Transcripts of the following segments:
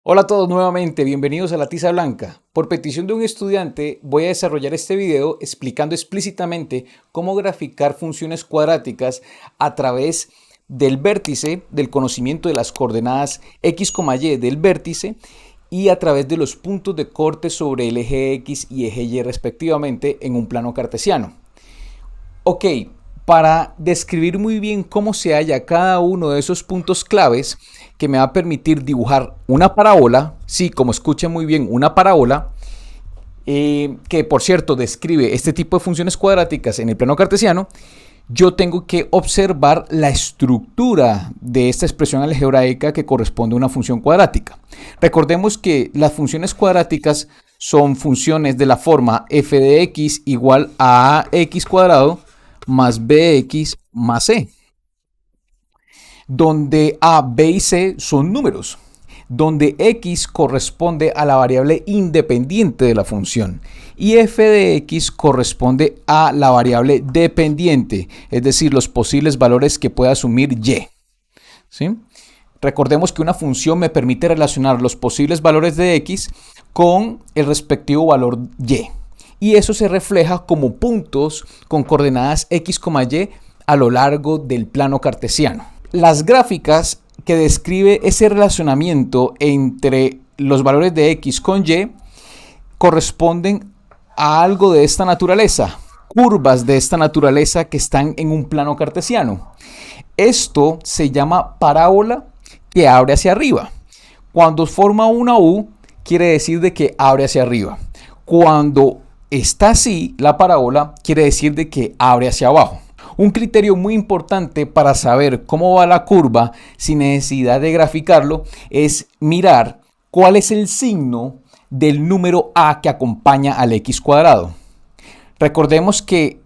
Hola a todos nuevamente, bienvenidos a La Tiza Blanca. Por petición de un estudiante voy a desarrollar este video explicando explícitamente cómo graficar funciones cuadráticas a través del vértice, del conocimiento de las coordenadas x, y del vértice y a través de los puntos de corte sobre el eje x y eje y respectivamente en un plano cartesiano. Ok, para describir muy bien cómo se halla cada uno de esos puntos claves que me va a permitir dibujar una parábola, sí, como escuchen muy bien, una parábola, que por cierto describe este tipo de funciones cuadráticas en el plano cartesiano, yo tengo que observar la estructura de esta expresión algebraica que corresponde a una función cuadrática. Recordemos que las funciones cuadráticas son funciones de la forma f de x igual a ax cuadrado más bx más c, donde a, b y c son números, donde x corresponde a la variable independiente de la función y f de x corresponde a la variable dependiente, es decir, los posibles valores que pueda asumir y. ¿Sí? Recordemos que una función me permite relacionar los posibles valores de x con el respectivo valor y. Y eso se refleja como puntos con coordenadas x, y a lo largo del plano cartesiano. Las gráficas que describe ese relacionamiento entre los valores de x con y corresponden a algo de esta naturaleza, curvas de esta naturaleza que están en un plano cartesiano. Esto se llama parábola que abre hacia arriba. Cuando forma una U, quiere decir de que abre hacia arriba. Cuando está así, la parábola quiere decir de que abre hacia abajo. Un criterio muy importante para saber cómo va la curva sin necesidad de graficarlo es mirar cuál es el signo del número a que acompaña al x cuadrado. Recordemos que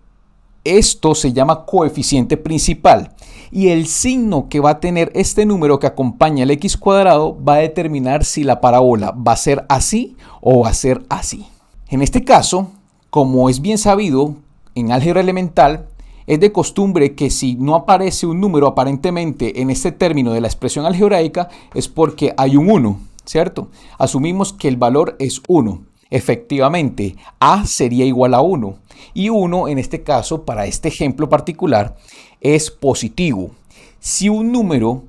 esto se llama coeficiente principal y el signo que va a tener este número que acompaña al x cuadrado va a determinar si la parábola va a ser así o va a ser así. En este caso, como es bien sabido en álgebra elemental, es de costumbre que si no aparece un número aparentemente en este término de la expresión algebraica es porque hay un 1, ¿cierto? Asumimos que el valor es 1. Efectivamente, a sería igual a 1 y 1 en este caso, para este ejemplo particular, es positivo. Si un número,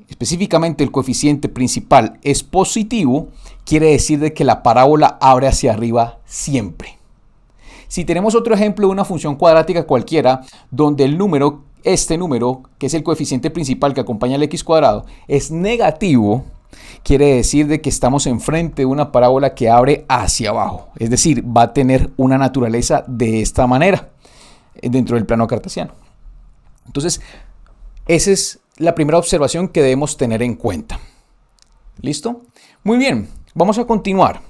específicamente el coeficiente principal, es positivo, quiere decir de que la parábola abre hacia arriba siempre. Si tenemos otro ejemplo de una función cuadrática cualquiera, donde el número, este número, que es el coeficiente principal que acompaña al x cuadrado, es negativo, quiere decir de que estamos enfrente de una parábola que abre hacia abajo. Es decir, va a tener una naturaleza de esta manera dentro del plano cartesiano. Entonces, esa es la primera observación que debemos tener en cuenta. ¿Listo? Muy bien, vamos a continuar.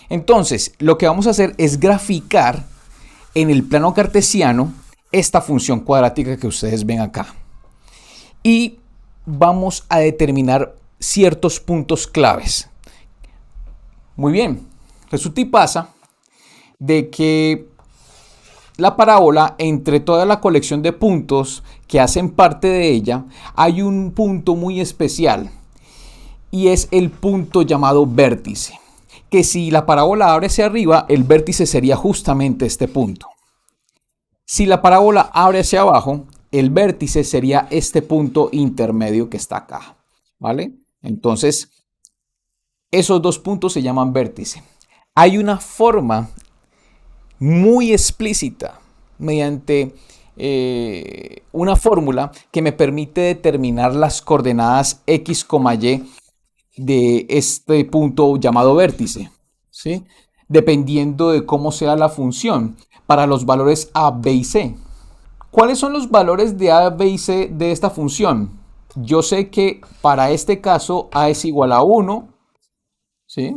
Entonces, lo que vamos a hacer es graficar en el plano cartesiano esta función cuadrática que ustedes ven acá. Y vamos a determinar ciertos puntos claves. Muy bien, resulta y pasa de que la parábola, entre toda la colección de puntos que hacen parte de ella, hay un punto muy especial y es el punto llamado vértice. Que si la parábola abre hacia arriba, el vértice sería justamente este punto. Si la parábola abre hacia abajo, el vértice sería este punto intermedio que está acá, ¿vale? Entonces, esos dos puntos se llaman vértice. Hay una forma muy explícita mediante una fórmula que me permite determinar las coordenadas x, y de este punto llamado vértice, ¿sí? Dependiendo de cómo sea la función para los valores a, b y c. ¿Cuáles son los valores de a, b y c de esta función? Yo sé que para este caso a es igual a 1, ¿sí?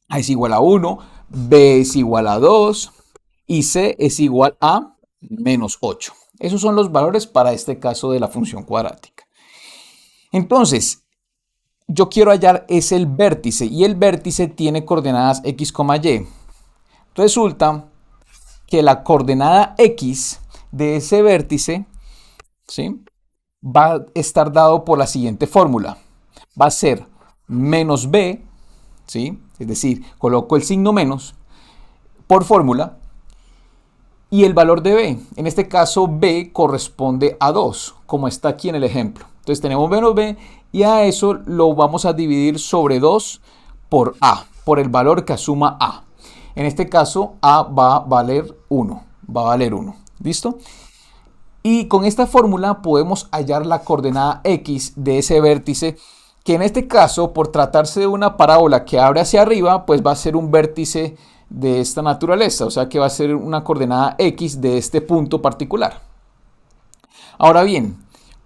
A es igual a 1, b es igual a 2 y c es igual a menos 8. Esos son los valores para este caso de la función cuadrática. Entonces, yo quiero hallar es el vértice y el vértice tiene coordenadas x, y. Resulta que la coordenada x de ese vértice, ¿sí?, va a estar dado por la siguiente fórmula. Va a ser menos b, ¿sí? Es decir, coloco el signo menos por fórmula y el valor de b. En este caso, b corresponde a 2, como está aquí en el ejemplo. Entonces tenemos menos b y a eso lo vamos a dividir sobre 2 por a, por el valor que asuma a. En este caso, a va a valer 1. Va a valer 1. ¿Listo? Y con esta fórmula podemos hallar la coordenada x de ese vértice, que en este caso, por tratarse de una parábola que abre hacia arriba, pues va a ser un vértice de esta naturaleza, o sea que va a ser una coordenada x de este punto particular. Ahora bien,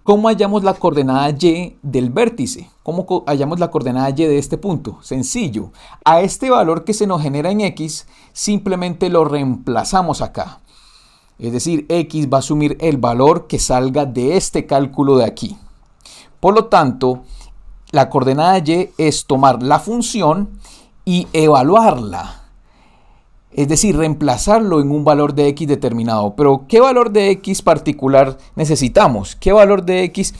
¿cómo hallamos la coordenada y del vértice? ¿Cómo hallamos la coordenada y de este punto? Sencillo, a este valor que se nos genera en x, simplemente lo reemplazamos acá. Es decir, x va a asumir el valor que salga de este cálculo de aquí. Por lo tanto, la coordenada y es tomar la función y evaluarla. Es decir, reemplazarlo en un valor de x determinado. Pero, ¿qué valor de x particular necesitamos? ¿Qué valor de x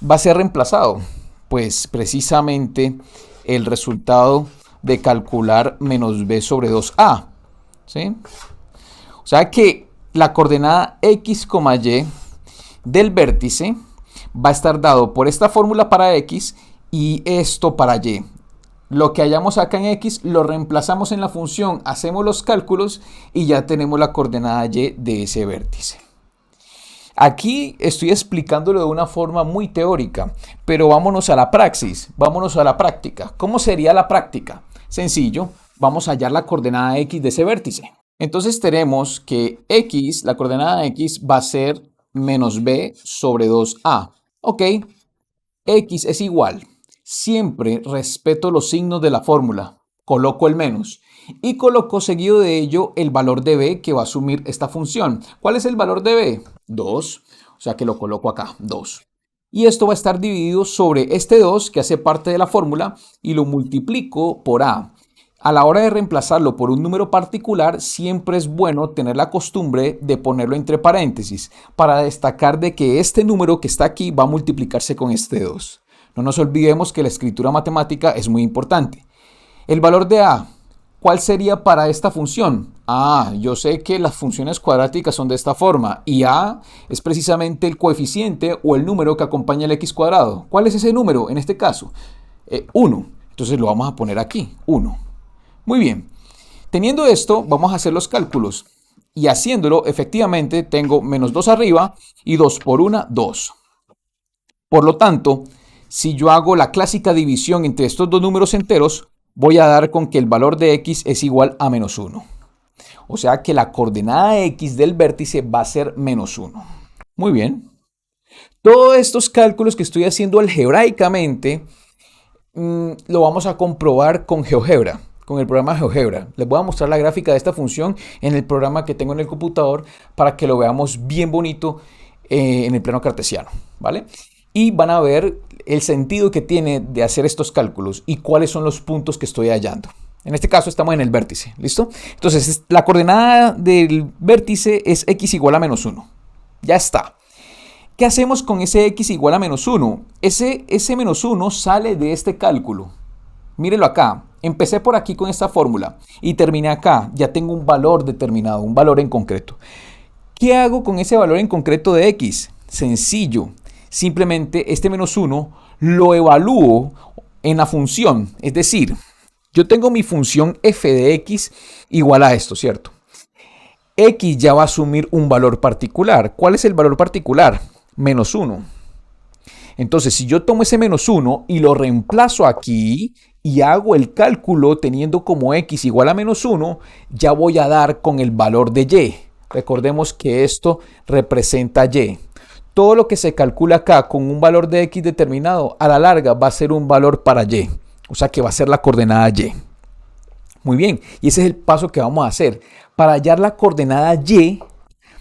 va a ser reemplazado? Pues precisamente el resultado de calcular menos b sobre 2a. ¿Sí? O sea que la coordenada x, y del vértice va a estar dado por esta fórmula para x y esto para y. Lo que hallamos acá en x lo reemplazamos en la función, hacemos los cálculos y ya tenemos la coordenada y de ese vértice. Aquí estoy explicándolo de una forma muy teórica, pero vámonos a la praxis, vámonos a la práctica. ¿Cómo sería la práctica? Sencillo, vamos a hallar la coordenada x de ese vértice. Entonces tenemos que x, la coordenada x va a ser menos b sobre 2a. Ok, x es igual. Siempre respeto los signos de la fórmula. Coloco el menos y coloco seguido de ello el valor de b que va a asumir esta función. ¿Cuál es el valor de b? 2. O sea que lo coloco acá, 2. Y esto va a estar dividido sobre este 2 que hace parte de la fórmula y lo multiplico por a. A la hora de reemplazarlo por un número particular, siempre es bueno tener la costumbre de ponerlo entre paréntesis para destacar de que este número que está aquí va a multiplicarse con este 2. No nos olvidemos que la escritura matemática es muy importante. El valor de a, ¿cuál sería para esta función? Yo sé que las funciones cuadráticas son de esta forma y a es precisamente el coeficiente o el número que acompaña el x cuadrado. ¿Cuál es ese número en este caso? 1. Entonces lo vamos a poner aquí, 1. Muy bien. Teniendo esto, vamos a hacer los cálculos. Y haciéndolo, efectivamente, tengo menos 2 arriba y 2 por 1, 2. Por lo tanto, si yo hago la clásica división entre estos dos números enteros, voy a dar con que el valor de x es igual a menos 1. O sea que la coordenada x del vértice va a ser menos 1. Muy bien. Todos estos cálculos que estoy haciendo algebraicamente, lo vamos a comprobar con GeoGebra, con el programa GeoGebra. Les voy a mostrar la gráfica de esta función en el programa que tengo en el computador para que lo veamos bien bonito en el plano cartesiano, ¿vale? Y van a ver el sentido que tiene de hacer estos cálculos y cuáles son los puntos que estoy hallando. En este caso estamos en el vértice, ¿listo? Entonces la coordenada del vértice es x igual a menos 1. Ya está. ¿Qué hacemos con ese x igual a menos 1? Ese menos 1 sale de este cálculo. Mírelo acá. Empecé por aquí con esta fórmula y terminé acá. Ya tengo un valor determinado, un valor en concreto. ¿Qué hago con ese valor en concreto de x? Sencillo. Simplemente este menos 1 lo evalúo en la función. Es decir, yo tengo mi función f de x igual a esto, ¿cierto? X ya va a asumir un valor particular. ¿Cuál es el valor particular? Menos 1. Entonces, si yo tomo ese menos 1 y lo reemplazo aquí y hago el cálculo teniendo como x igual a menos 1, ya voy a dar con el valor de y. Recordemos que esto representa y. Todo lo que se calcula acá con un valor de x determinado, a la larga va a ser un valor para y. O sea que va a ser la coordenada y. Muy bien, y ese es el paso que vamos a hacer. Para hallar la coordenada y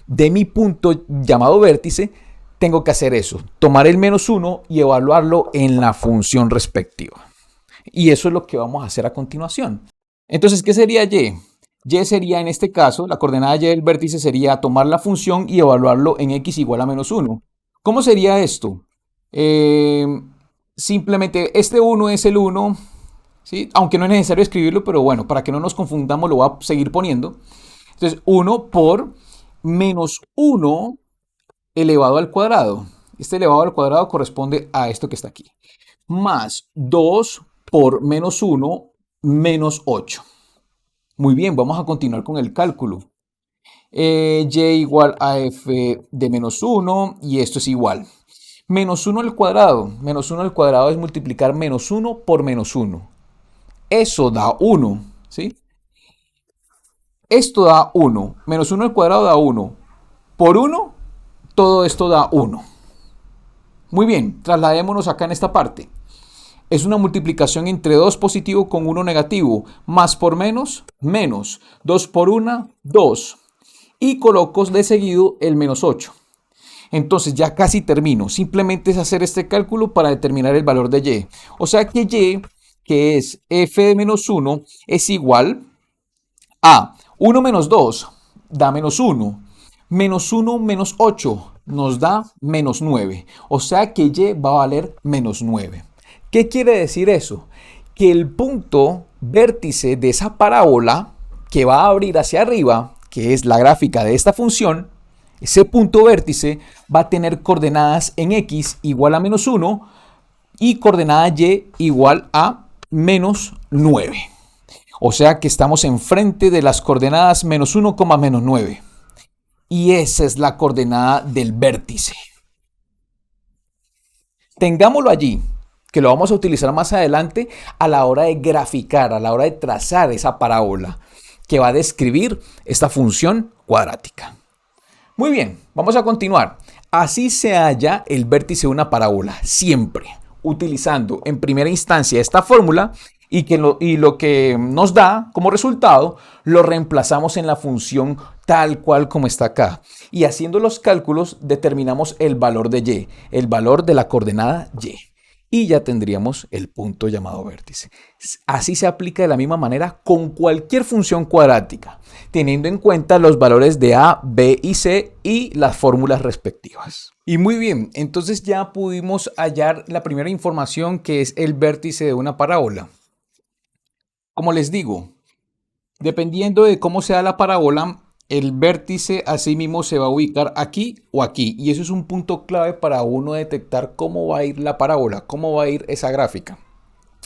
de mi punto llamado vértice, tengo que hacer eso. Tomar el menos 1 y evaluarlo en la función respectiva. Y eso es lo que vamos a hacer a continuación. Entonces, ¿qué sería y? Y sería, en este caso, la coordenada y del vértice sería tomar la función y evaluarlo en x igual a menos 1. ¿Cómo sería esto? simplemente este 1 es el 1, ¿sí? Aunque no es necesario escribirlo, pero bueno, para que no nos confundamos lo voy a seguir poniendo. Entonces, 1 por menos 1 elevado al cuadrado. Este elevado al cuadrado corresponde a esto que está aquí. Más 2 por menos 1 menos 8. Muy bien, vamos a continuar con el cálculo. Y igual a f de menos 1 y esto es igual. Menos 1 al cuadrado. Menos 1 al cuadrado es multiplicar menos 1 por menos 1. Eso da 1, ¿sí? Esto da 1. Menos 1 al cuadrado da 1. Por 1, todo esto da 1. Muy bien, trasladémonos acá en esta parte. Es una multiplicación entre 2 positivo con 1 negativo. Más por menos, menos. 2 por 1, 2. Y coloco de seguido el menos 8. Entonces ya casi termino. Simplemente es hacer este cálculo para determinar el valor de y. O sea que y, que es f de menos 1, es igual a 1 menos 2 da menos 1. Menos 1 menos 8 nos da menos 9. O sea que y va a valer menos 9. ¿Qué quiere decir eso? Que el punto vértice de esa parábola que va a abrir hacia arriba, que es la gráfica de esta función, ese punto vértice va a tener coordenadas en x igual a menos 1 y coordenada y igual a menos 9. O sea que estamos enfrente de las coordenadas menos 1, menos 9. Y esa es la coordenada del vértice. Tengámoslo allí, que lo vamos a utilizar más adelante a la hora de graficar, a la hora de trazar esa parábola que va a describir esta función cuadrática. Muy bien, vamos a continuar. Así se halla el vértice de una parábola, siempre utilizando en primera instancia esta fórmula y lo que nos da como resultado lo reemplazamos en la función tal cual como está acá. Y haciendo los cálculos determinamos el valor de y, el valor de la coordenada y. Y ya tendríamos el punto llamado vértice. Así se aplica de la misma manera con cualquier función cuadrática, teniendo en cuenta los valores de a, b y c y las fórmulas respectivas. Y muy bien, entonces ya pudimos hallar la primera información que es el vértice de una parábola. Como les digo, dependiendo de cómo sea la parábola, el vértice así mismo se va a ubicar aquí o aquí. Y eso es un punto clave para uno detectar cómo va a ir la parábola, cómo va a ir esa gráfica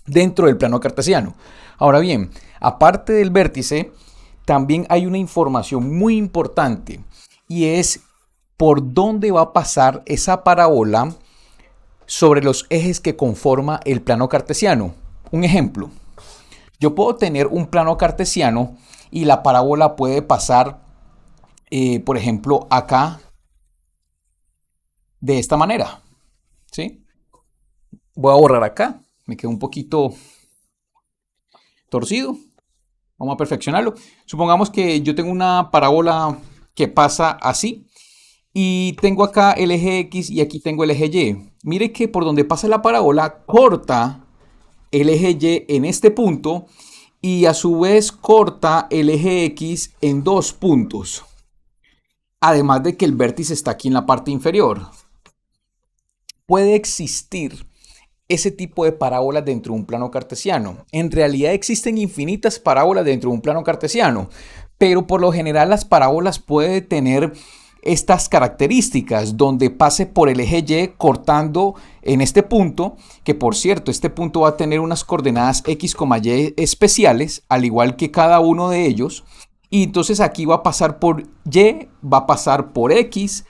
dentro del plano cartesiano. Ahora bien, aparte del vértice, también hay una información muy importante y es por dónde va a pasar esa parábola sobre los ejes que conforma el plano cartesiano. Un ejemplo, yo puedo tener un plano cartesiano y la parábola puede pasar, por ejemplo, acá de esta manera, ¿sí? Voy a borrar acá, me quedó un poquito torcido. Vamos a perfeccionarlo. Supongamos que yo tengo una parábola que pasa así y tengo acá el eje X y aquí tengo el eje Y. Mire que por donde pasa la parábola corta el eje Y en este punto y a su vez corta el eje X en 2 puntos. Además de que el vértice está aquí en la parte inferior. Puede existir ese tipo de parábolas dentro de un plano cartesiano. En realidad existen infinitas parábolas dentro de un plano cartesiano, pero por lo general las parábolas pueden tener estas características donde pase por el eje Y cortando en este punto, que por cierto este punto va a tener unas coordenadas X, Y especiales, al igual que cada uno de ellos, y entonces aquí va a pasar por Y, va a pasar por X.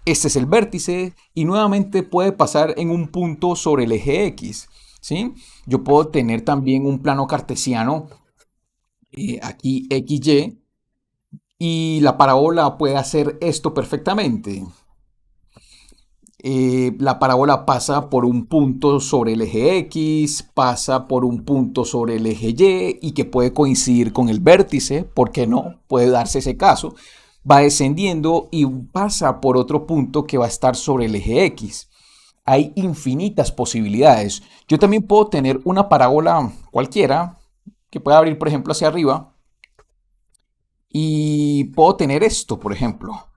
Este es el vértice y nuevamente puede pasar en un punto sobre el eje X, ¿sí? Yo puedo tener también un plano cartesiano, aquí XY, y la parábola puede hacer esto perfectamente. La parábola pasa por un punto sobre el eje X, pasa por un punto sobre el eje Y que puede coincidir con el vértice, ¿por qué no? Puede darse ese caso. Va descendiendo y pasa por otro punto que va a estar sobre el eje X. Hay infinitas posibilidades. Yo también puedo tener una parábola cualquiera que pueda abrir, por ejemplo, hacia arriba y puedo tener esto, por ejemplo.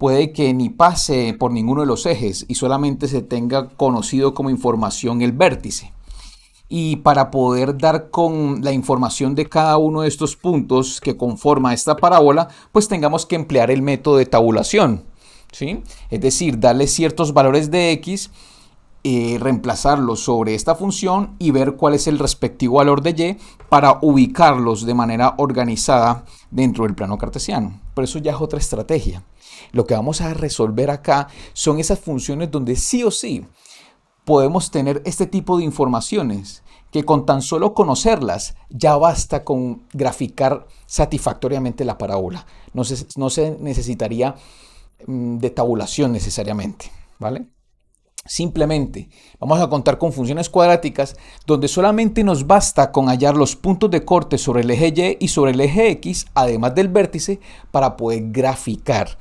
puede que ni pase por ninguno de los ejes y solamente se tenga conocido como información el vértice. Y para poder dar con la información de cada uno de estos puntos que conforma esta parábola, pues tengamos que emplear el método de tabulación, ¿sí? Es decir, darle ciertos valores de x, reemplazarlos sobre esta función y ver cuál es el respectivo valor de y para ubicarlos de manera organizada dentro del plano cartesiano. Pero eso ya es otra estrategia. Lo que vamos a resolver acá son esas funciones donde sí o sí podemos tener este tipo de informaciones que con tan solo conocerlas ya basta con graficar satisfactoriamente la parábola. No se necesitaría de tabulación necesariamente, ¿vale? Simplemente vamos a contar con funciones cuadráticas donde solamente nos basta con hallar los puntos de corte sobre el eje Y y sobre el eje X, además del vértice, para poder graficar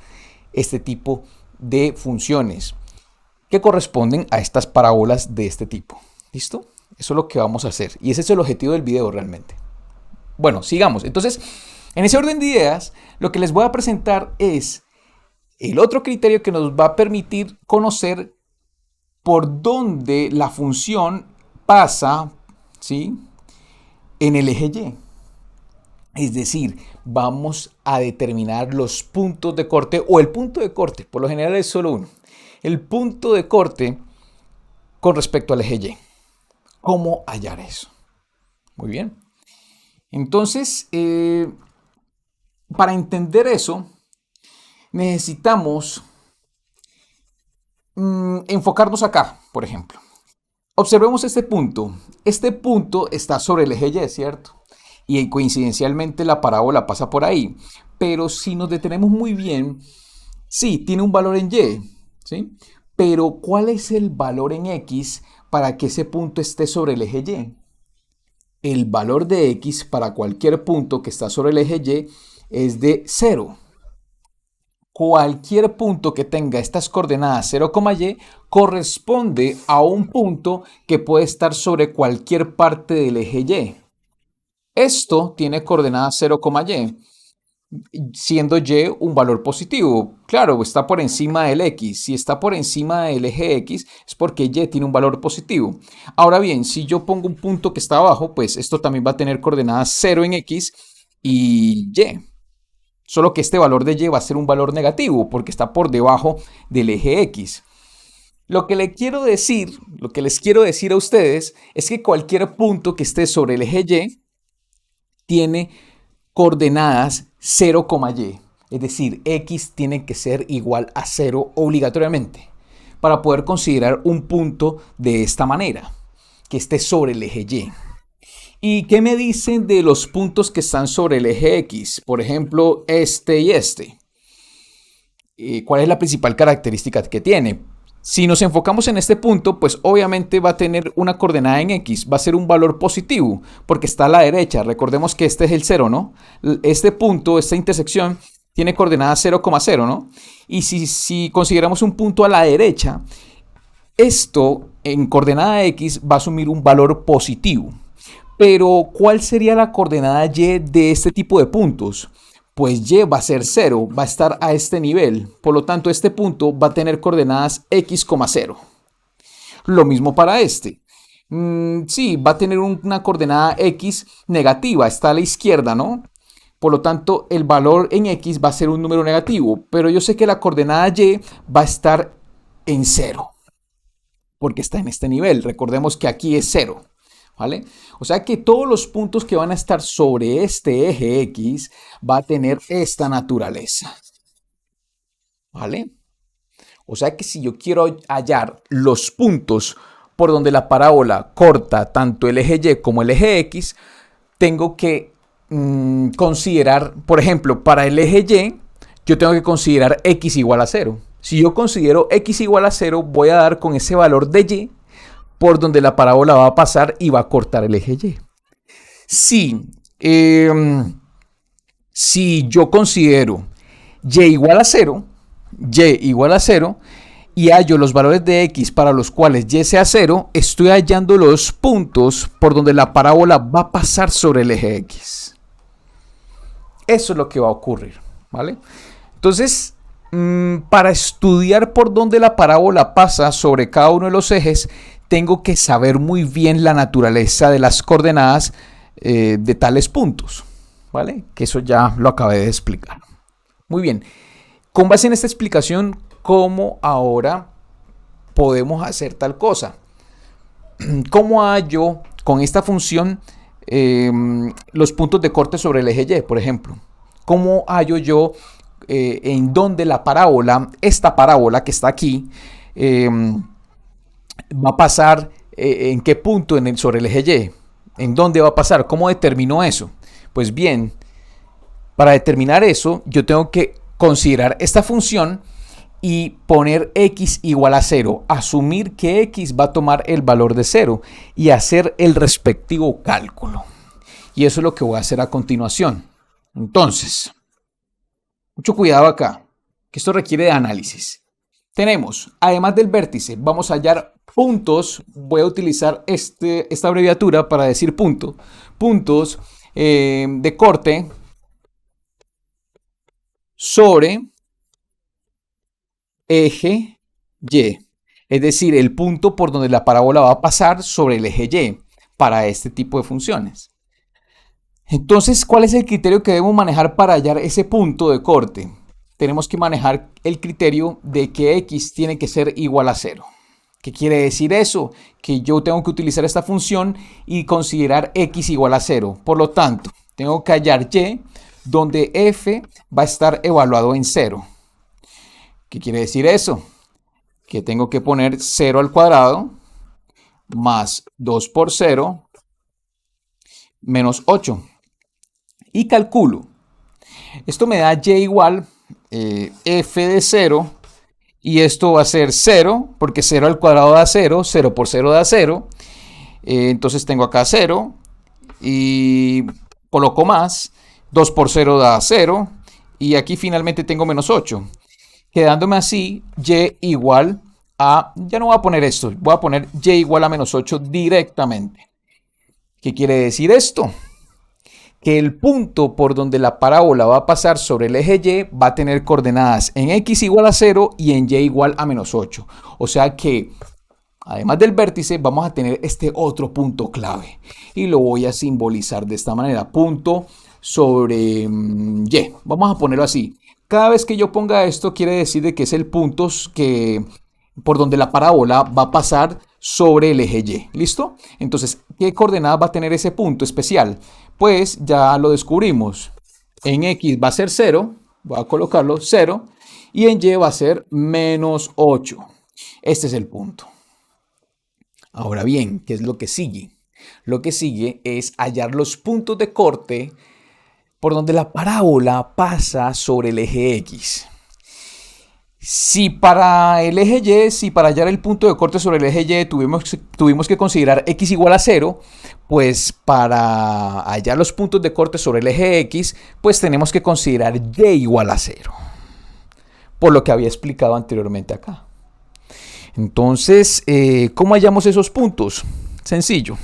este tipo de funciones que corresponden a estas parábolas de este tipo. ¿Listo? Eso es lo que vamos a hacer y ese es el objetivo del video realmente. Bueno, sigamos. Entonces, en ese orden de ideas, lo que les voy a presentar es el otro criterio que nos va a permitir conocer por dónde la función pasa, ¿sí?, en el eje Y. Es decir, vamos a determinar los puntos de corte o el punto de corte, por lo general es solo uno. El punto de corte con respecto al eje Y. ¿Cómo hallar eso? Muy bien. Entonces, para entender eso, necesitamos enfocarnos acá, por ejemplo. Observemos este punto. Este punto está sobre el eje Y, ¿cierto? Y coincidencialmente la parábola pasa por ahí. Pero si nos detenemos muy bien, sí, tiene un valor en Y, ¿sí? Pero ¿cuál es el valor en X para que ese punto esté sobre el eje Y? El valor de X para cualquier punto que está sobre el eje Y es de 0. Cualquier punto que tenga estas coordenadas 0, y corresponde a un punto que puede estar sobre cualquier parte del eje Y. Esto tiene coordenadas 0, y, siendo y un valor positivo. Claro, está por encima del x. Si está por encima del eje x es porque y tiene un valor positivo. Ahora bien, si yo pongo un punto que está abajo, pues esto también va a tener coordenadas 0 en x y y. Solo que este valor de y va a ser un valor negativo porque está por debajo del eje X. Lo que les quiero decir a ustedes es que cualquier punto que esté sobre el eje Y tiene coordenadas 0, y. Es decir, X tiene que ser igual a 0 obligatoriamente para poder considerar un punto de esta manera, que esté sobre el eje Y. ¿Y qué me dicen de los puntos que están sobre el eje X? Por ejemplo, este y este. ¿Cuál es la principal característica que tiene? Si nos enfocamos en este punto, pues obviamente va a tener una coordenada en X. Va a ser un valor positivo porque está a la derecha. Recordemos que este es el 0, ¿no? Este punto, esta intersección, tiene coordenada 0,0, ¿no? Y si consideramos un punto a la derecha, esto en coordenada X va a asumir un valor positivo. Pero, ¿cuál sería la coordenada Y de este tipo de puntos? Pues Y va a ser 0, va a estar a este nivel. Por lo tanto, este punto va a tener coordenadas x,0. Lo mismo para este. Sí, va a tener una coordenada x negativa, está a la izquierda, ¿no? Por lo tanto, el valor en x va a ser un número negativo. Pero yo sé que la coordenada Y va a estar en 0, porque está en este nivel. Recordemos que aquí es 0. ¿Vale? O sea que todos los puntos que van a estar sobre este eje X va a tener esta naturaleza. ¿Vale? O sea que si yo quiero hallar los puntos por donde la parábola corta tanto el eje Y como el eje X, tengo que considerar, por ejemplo, para el eje Y, yo tengo que considerar X igual a 0. Si yo considero X igual a 0, voy a dar con ese valor de Y por donde la parábola va a pasar y va a cortar el eje Y. Si yo considero Y igual a 0, y hallo los valores de X para los cuales Y sea 0, estoy hallando los puntos por donde la parábola va a pasar sobre el eje X. Eso es lo que va a ocurrir, ¿vale? Entonces, Para estudiar por dónde la parábola pasa sobre cada uno de los ejes, tengo que saber muy bien la naturaleza de las coordenadas de tales puntos, ¿vale? Que eso ya lo acabé de explicar. Muy bien, con base en esta explicación, ¿cómo ahora podemos hacer tal cosa? ¿Cómo hallo con esta función los puntos de corte sobre el eje Y, por ejemplo? ¿Cómo hallo yo en dónde la parábola, esta parábola que está aquí, va a pasar, en qué punto sobre el eje Y? ¿En dónde va a pasar? ¿Cómo determino eso? Pues bien, para determinar eso, yo tengo que considerar esta función y poner x igual a 0, asumir que x va a tomar el valor de 0 y hacer el respectivo cálculo. Y eso es lo que voy a hacer a continuación. Entonces, mucho cuidado acá, que esto requiere de análisis. Tenemos, además del vértice, vamos a hallar puntos. Voy a utilizar esta abreviatura para decir punto. Puntos de corte sobre eje Y. Es decir, el punto por donde la parábola va a pasar sobre el eje Y para este tipo de funciones. Entonces, ¿cuál es el criterio que debemos manejar para hallar ese punto de corte? Tenemos que manejar el criterio de que x tiene que ser igual a 0. ¿Qué quiere decir eso? Que yo tengo que utilizar esta función y considerar x igual a 0. Por lo tanto, tengo que hallar y donde f va a estar evaluado en 0. ¿Qué quiere decir eso? Que tengo que poner 0 al cuadrado más 2 por 0 menos 8. Y calculo. Esto me da y igual f de 0. Y esto va a ser 0, porque 0 al cuadrado da 0, 0 por 0 da 0. Entonces tengo acá 0 y coloco más, 2 por 0 da 0 y aquí finalmente tengo menos 8. Quedándome así, y igual a, ya no voy a poner esto, voy a poner y igual a menos 8 directamente. ¿Qué quiere decir esto? Que el punto por donde la parábola va a pasar sobre el eje Y va a tener coordenadas en x igual a 0 y en y igual a menos 8. O sea que, además del vértice, vamos a tener este otro punto clave. Y lo voy a simbolizar de esta manera. Punto sobre Y. Vamos a ponerlo así. Cada vez que yo ponga esto, quiere decir de que es el punto por donde la parábola va a pasar sobre el eje Y. ¿Listo? Entonces, ¿qué coordenada va a tener ese punto especial? Pues ya lo descubrimos. En x va a ser 0, voy a colocarlo 0, y en y va a ser menos 8. Este es el punto. Ahora bien, ¿qué es lo que sigue? Lo que sigue es hallar los puntos de corte por donde la parábola pasa sobre el eje X. Si para el eje Y, si para hallar el punto de corte sobre el eje Y tuvimos que considerar x igual a 0, pues para hallar los puntos de corte sobre el eje X, pues tenemos que considerar y igual a 0. Por lo que había explicado anteriormente acá. Entonces, ¿cómo hallamos esos puntos? Sencillo.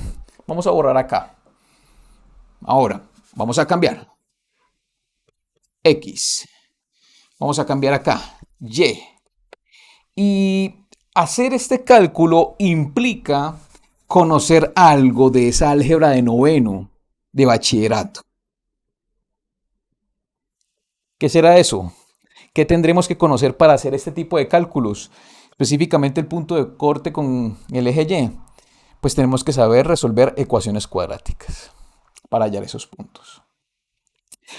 Vamos a borrar acá. Ahora, vamos a cambiar. X. Vamos a cambiar acá. Y. Y hacer este cálculo implica conocer algo de esa álgebra de noveno de bachillerato. ¿Qué será eso? ¿Qué tendremos que conocer para hacer este tipo de cálculos? Específicamente el punto de corte con el eje Y. Pues tenemos que saber resolver ecuaciones cuadráticas para hallar esos puntos.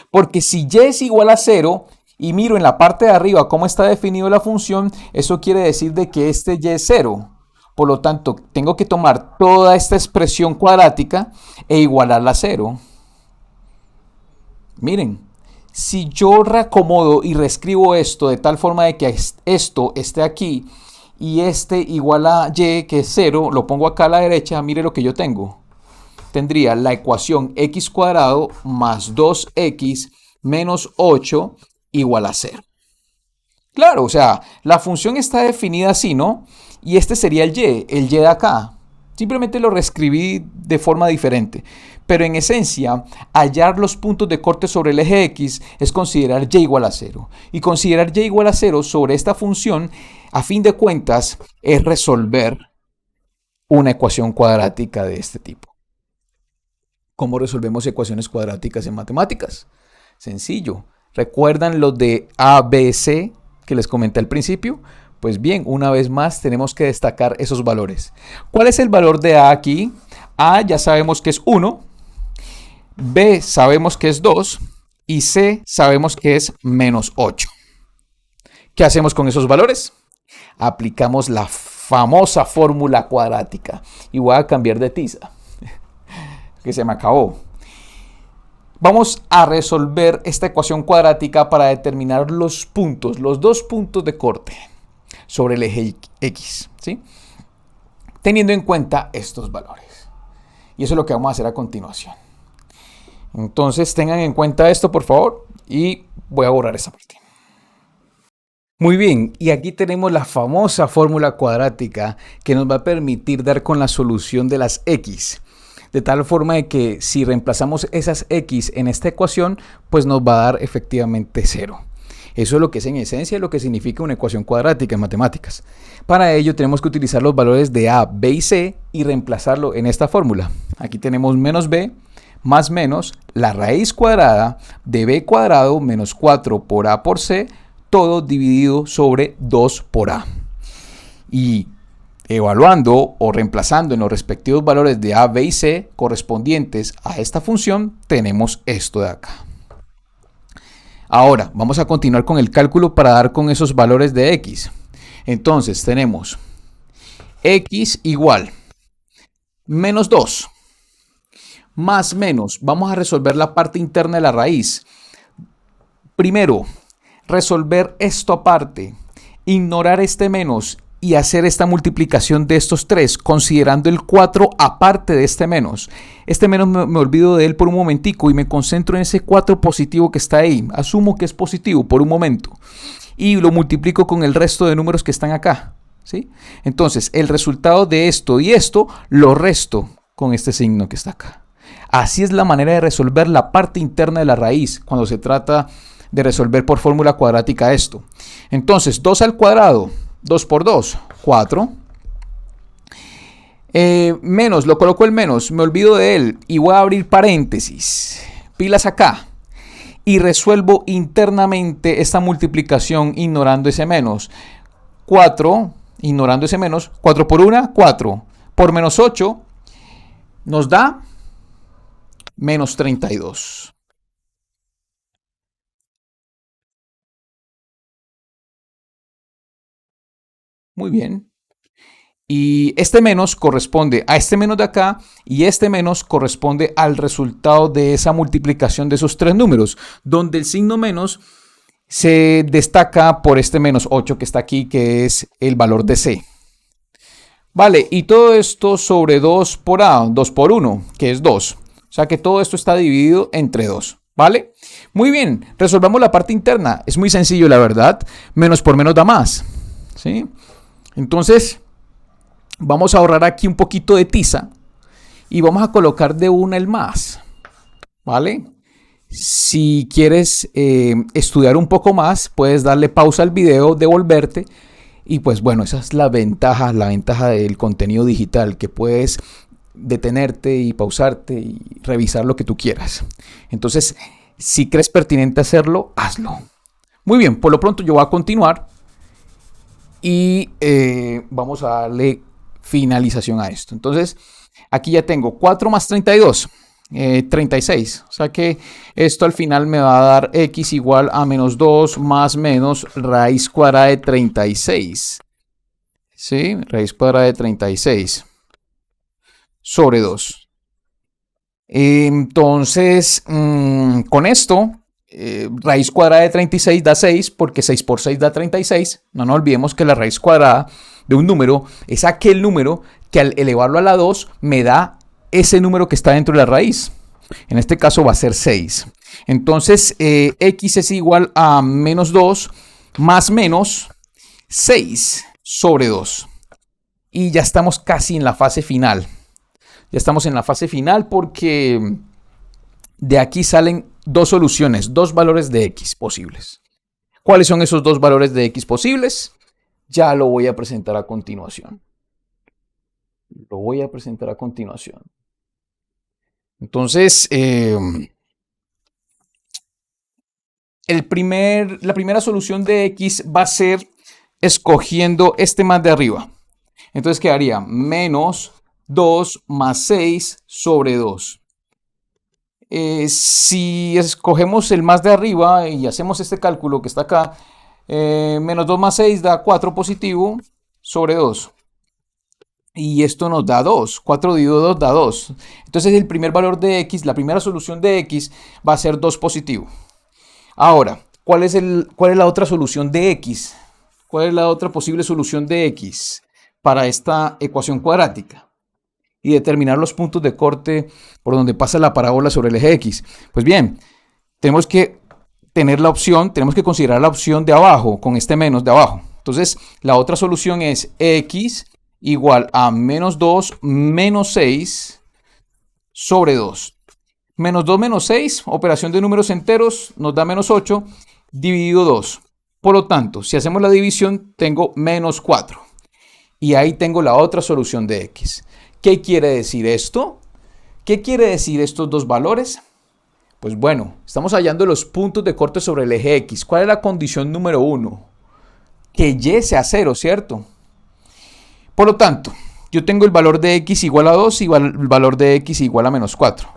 Porque si y es igual a 0 y miro en la parte de arriba cómo está definido la función, eso quiere decir de que este y es 0. Por lo tanto, tengo que tomar toda esta expresión cuadrática e igualarla a 0. Miren, si yo reacomodo y reescribo esto de tal forma de que esto esté aquí y este igual a y, que es 0, lo pongo acá a la derecha, mire lo que yo tengo. Tendría la ecuación x cuadrado más 2x menos 8 igual a 0. Claro, o sea, la función está definida así, ¿no? Y este sería el y de acá, Simplemente lo reescribí de forma diferente. Pero en esencia, hallar los puntos de corte sobre el eje X es considerar y igual a 0. Y considerar y igual a 0 sobre esta función, a fin de cuentas, es resolver una ecuación cuadrática de este tipo. ¿Cómo resolvemos ecuaciones cuadráticas en matemáticas? Sencillo. ¿Recuerdan los de A, B, C que les comenté al principio? Pues bien, una vez más tenemos que destacar esos valores. ¿Cuál es el valor de A aquí? A ya sabemos que es 1, B sabemos que es 2 y C sabemos que es menos 8. ¿Qué hacemos con esos valores? Aplicamos la famosa fórmula cuadrática. Y voy a cambiar de tiza, que se me acabó. Vamos a resolver esta ecuación cuadrática para determinar los puntos, los dos puntos de corte sobre el eje X, ¿sí? Teniendo en cuenta estos valores. Y eso es lo que vamos a hacer a continuación. Entonces tengan en cuenta esto, por favor, y voy a borrar esta parte. Muy bien, y aquí tenemos la famosa fórmula cuadrática que nos va a permitir dar con la solución de las X. De tal forma de que si reemplazamos esas X en esta ecuación, pues nos va a dar efectivamente 0. Eso es lo que es en esencia lo que significa una ecuación cuadrática en matemáticas. Para ello tenemos que utilizar los valores de A, B y C y reemplazarlo en esta fórmula. Aquí tenemos menos B más menos la raíz cuadrada de B cuadrado menos 4 por A por C, todo dividido sobre 2 por A. Y evaluando o reemplazando en los respectivos valores de A, B y C correspondientes a esta función, tenemos esto de acá. Ahora, vamos a continuar con el cálculo para dar con esos valores de X. Entonces, tenemos X igual menos 2 más menos. Vamos a resolver la parte interna de la raíz. Primero, resolver esto aparte, ignorar este menos y hacer esta multiplicación de estos tres, considerando el 4 aparte de este menos. Este menos me olvido de él por un momentico y me concentro en ese 4 positivo que está ahí. Asumo que es positivo por un momento y lo multiplico con el resto de números que están acá, ¿sí? Entonces, el resultado de esto y esto lo resto con este signo que está acá. Así es la manera de resolver la parte interna de la raíz cuando se trata de resolver por fórmula cuadrática esto. Entonces, 2 al cuadrado, 2 por 2, 4. Menos, lo coloco el menos, me olvido de él y voy a abrir paréntesis. Pilas acá. Y resuelvo internamente esta multiplicación ignorando ese menos. 4, ignorando ese menos, 4 por 1, 4. Por menos 8 nos da menos 32. Muy bien. Y este menos corresponde a este menos de acá y este menos corresponde al resultado de esa multiplicación de esos tres números, donde el signo menos se destaca por este menos 8 que está aquí, que es el valor de C. Vale, y todo esto sobre 2 por A, 2 por 1, que es 2. O sea que todo esto está dividido entre 2, ¿vale? Muy bien, resolvamos la parte interna. Es muy sencillo, la verdad. Menos por menos da más, ¿sí? Entonces, vamos a ahorrar aquí un poquito de tiza y vamos a colocar de una el más, ¿vale? Si quieres estudiar un poco más, puedes darle pausa al video, devolverte y pues bueno, esa es la ventaja del contenido digital, que puedes detenerte y pausarte y revisar lo que tú quieras. Entonces, si crees pertinente hacerlo, hazlo. Muy bien, por lo pronto yo voy a continuar y vamos a darle finalización a esto. Entonces, aquí ya tengo 4 más 32, 36. O sea que esto al final me va a dar X igual a menos 2 más menos raíz cuadrada de 36. ¿Sí? Raíz cuadrada de 36 sobre 2. Entonces, con esto, raíz cuadrada de 36 da 6, porque 6 por 6 da 36. No nos olvidemos que la raíz cuadrada de un número es aquel número que al elevarlo a la 2 me da ese número que está dentro de la raíz. En este caso va a ser 6. Entonces, X es igual a menos 2 más menos 6 sobre 2. y ya estamos casi en la fase final. Ya estamos en la fase final porque de aquí salen dos soluciones, dos valores de x posibles. ¿Cuáles son esos dos valores de x posibles? Ya lo voy a presentar a continuación. Entonces, la primera solución de x va a ser escogiendo este más de arriba. Entonces quedaría menos 2 más 6 sobre 2. Si escogemos el más de arriba y hacemos este cálculo que está acá, menos 2 más 6 da 4 positivo sobre 2. Y esto nos da 2. 4 dividido 2 da 2. Entonces el primer valor de x, la primera solución de x, va a ser 2 positivo. Ahora, ¿cuál es la otra solución de x? ¿Cuál es la otra posible solución de x para esta ecuación cuadrática? Y determinar los puntos de corte por donde pasa la parábola sobre el eje x. Pues bien, tenemos que considerar la opción de abajo, con este menos de abajo. Entonces, la otra solución es x igual a menos 2 menos 6 sobre 2. Menos 2 menos 6, operación de números enteros, nos da menos 8, dividido 2. Por lo tanto, si hacemos la división, tengo menos 4. Y ahí tengo la otra solución de x. ¿Qué quiere decir esto? ¿Qué quiere decir estos dos valores? Pues bueno, estamos hallando los puntos de corte sobre el eje x. ¿Cuál es la condición número 1? Que y sea 0, ¿cierto? Por lo tanto, yo tengo el valor de x igual a 2 y el valor de x igual a menos 4.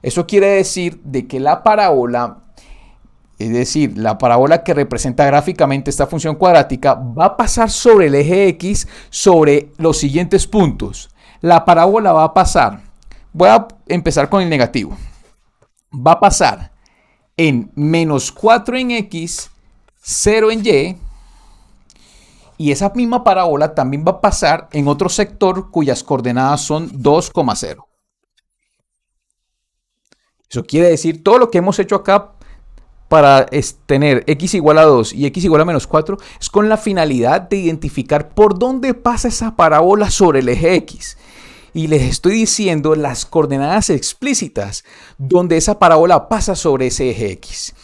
Eso quiere decir de que la parábola, es decir, la parábola que representa gráficamente esta función cuadrática, va a pasar sobre el eje x sobre los siguientes puntos. La parábola va a pasar, voy a empezar con el negativo, va a pasar en menos 4 en x, 0 en y esa misma parábola también va a pasar en otro sector cuyas coordenadas son 2,0. Eso quiere decir todo lo que hemos hecho acá para tener x igual a 2 y x igual a menos 4 es con la finalidad de identificar por dónde pasa esa parábola sobre el eje x. Y les estoy diciendo las coordenadas explícitas donde esa parábola pasa sobre ese eje x.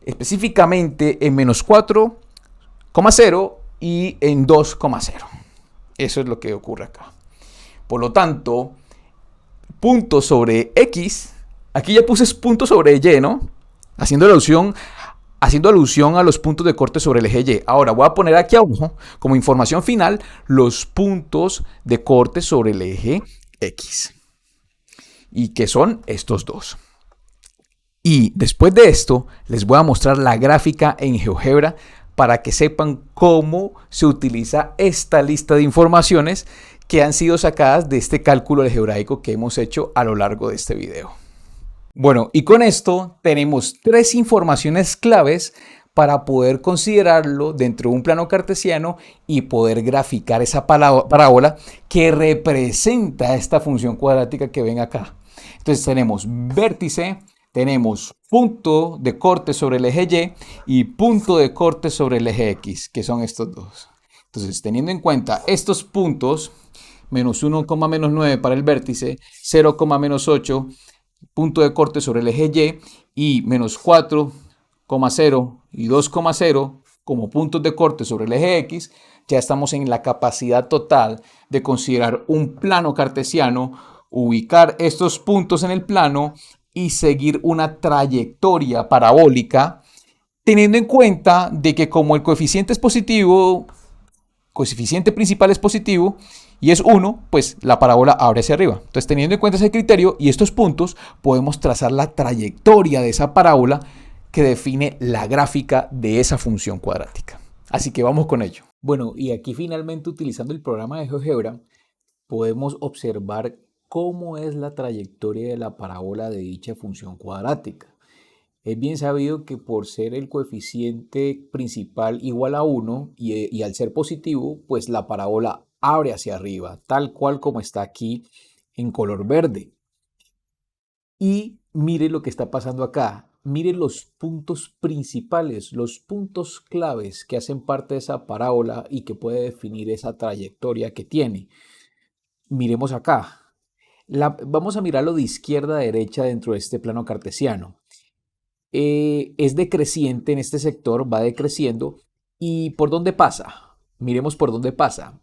Específicamente en menos 4,0 y en 2,0. Eso es lo que ocurre acá. Por lo tanto, punto sobre x, aquí ya puse punto sobre y, ¿no? Haciendo alusión a los puntos de corte sobre el eje y. Ahora voy a poner aquí abajo, como información final, los puntos de corte sobre el eje x. Y que son estos dos. Y después de esto, les voy a mostrar la gráfica en GeoGebra para que sepan cómo se utiliza esta lista de informaciones que han sido sacadas de este cálculo algebraico que hemos hecho a lo largo de este video. Bueno, y con esto tenemos tres informaciones claves para poder considerarlo dentro de un plano cartesiano y poder graficar esa parábola que representa esta función cuadrática que ven acá. Entonces tenemos vértice, tenemos punto de corte sobre el eje y y punto de corte sobre el eje x, que son estos dos. Entonces, teniendo en cuenta estos puntos, menos 1, menos 9 para el vértice, 0, menos 8, punto de corte sobre el eje y menos 4,0 y 2,0 como puntos de corte sobre el eje x, ya estamos en la capacidad total de considerar un plano cartesiano, ubicar estos puntos en el plano y seguir una trayectoria parabólica, teniendo en cuenta de que como el coeficiente es positivo, coeficiente principal es positivo y es 1, pues la parábola abre hacia arriba. Entonces, teniendo en cuenta ese criterio y estos puntos, podemos trazar la trayectoria de esa parábola que define la gráfica de esa función cuadrática. Así que vamos con ello. Bueno, y aquí finalmente utilizando el programa de GeoGebra, podemos observar cómo es la trayectoria de la parábola de dicha función cuadrática. Es bien sabido que por ser el coeficiente principal igual a 1 y al ser positivo, pues la parábola abre hacia arriba, tal cual como está aquí en color verde. Y mire lo que está pasando acá. Mire los puntos principales, los puntos claves que hacen parte de esa parábola y que puede definir esa trayectoria que tiene. Miremos acá. Vamos a mirarlo de izquierda a derecha dentro de este plano cartesiano. Es decreciente en este sector, va decreciendo. ¿Y por dónde pasa? Miremos por dónde pasa.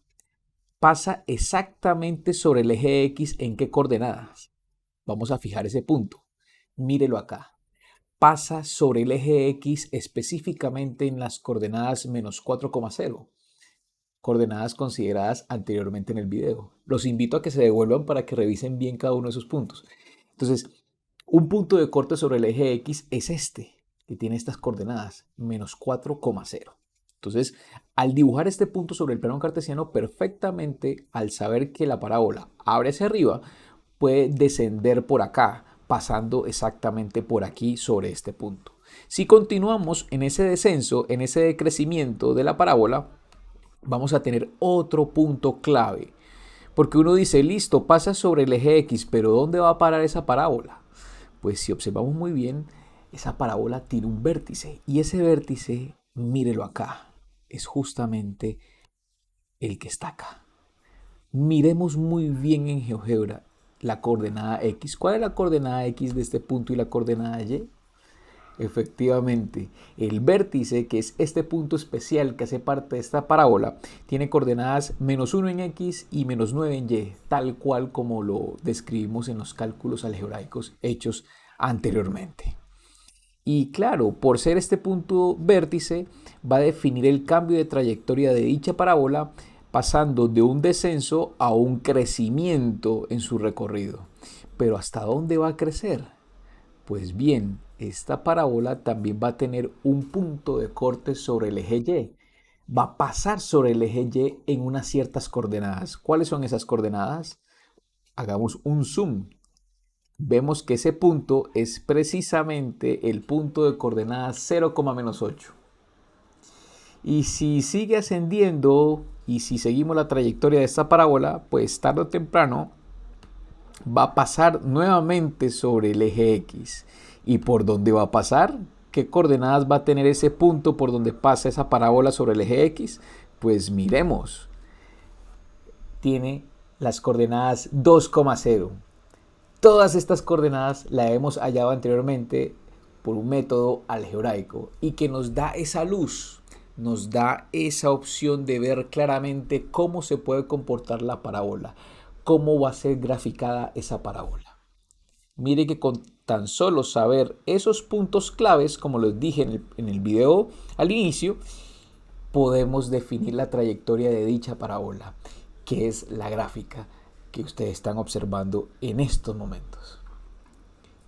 Pasa exactamente sobre el eje X. ¿En qué coordenadas? Vamos a fijar ese punto. Mírelo acá. Pasa sobre el eje X específicamente en las coordenadas menos 4,0, coordenadas consideradas anteriormente en el video. Los invito a que se devuelvan para que revisen bien cada uno de esos puntos. Entonces, un punto de corte sobre el eje X es este, que tiene estas coordenadas, menos 4,0. Entonces, al dibujar este punto sobre el plano cartesiano, perfectamente, al saber que la parábola abre hacia arriba, puede descender por acá, pasando exactamente por aquí sobre este punto. Si continuamos en ese descenso, en ese decrecimiento de la parábola, vamos a tener otro punto clave. Porque uno dice, listo, pasa sobre el eje X, pero ¿dónde va a parar esa parábola? Pues si observamos muy bien, esa parábola tiene un vértice. Y ese vértice, mírelo acá, es justamente el que está acá. Miremos muy bien en GeoGebra la coordenada X. ¿Cuál es la coordenada X de este punto y la coordenada Y? Efectivamente, el vértice, que es este punto especial que hace parte de esta parábola, tiene coordenadas menos 1 en X y menos 9 en Y, tal cual como lo describimos en los cálculos algebraicos hechos anteriormente. Y claro, por ser este punto vértice, va a definir el cambio de trayectoria de dicha parábola, pasando de un descenso a un crecimiento en su recorrido. Pero ¿hasta dónde va a crecer? Pues bien, esta parábola también va a tener un punto de corte sobre el eje Y. Va a pasar sobre el eje Y en unas ciertas coordenadas. ¿Cuáles son esas coordenadas? Hagamos un zoom. Vemos que ese punto es precisamente el punto de coordenadas 0,-8. Y si sigue ascendiendo y si seguimos la trayectoria de esta parábola, pues tarde o temprano va a pasar nuevamente sobre el eje X. ¿Y por dónde va a pasar? ¿Qué coordenadas va a tener ese punto por donde pasa esa parábola sobre el eje X? Pues miremos. Tiene las coordenadas 2,0. Todas estas coordenadas las hemos hallado anteriormente por un método algebraico y que nos da esa luz, nos da esa opción de ver claramente cómo se puede comportar la parábola, cómo va a ser graficada esa parábola. Mire que con tan solo saber esos puntos claves, como les dije en el video al inicio, podemos definir la trayectoria de dicha parábola, que es la gráfica que ustedes están observando en estos momentos.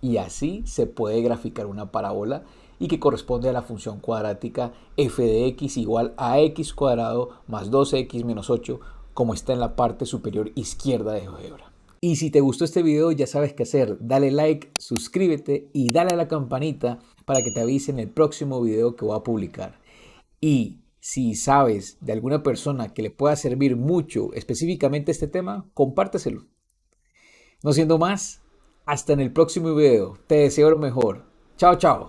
Y así se puede graficar una parábola y que corresponde a la función cuadrática f de x igual a x cuadrado más 2x menos 8, como está en la parte superior izquierda de GeoGebra. Y si te gustó este video, ya sabes qué hacer. Dale like, suscríbete y dale a la campanita para que te avisen el próximo video que voy a publicar. Y si sabes de alguna persona que le pueda servir mucho específicamente este tema, compárteselo. No siendo más, hasta en el próximo video. Te deseo lo mejor. Chao, chao.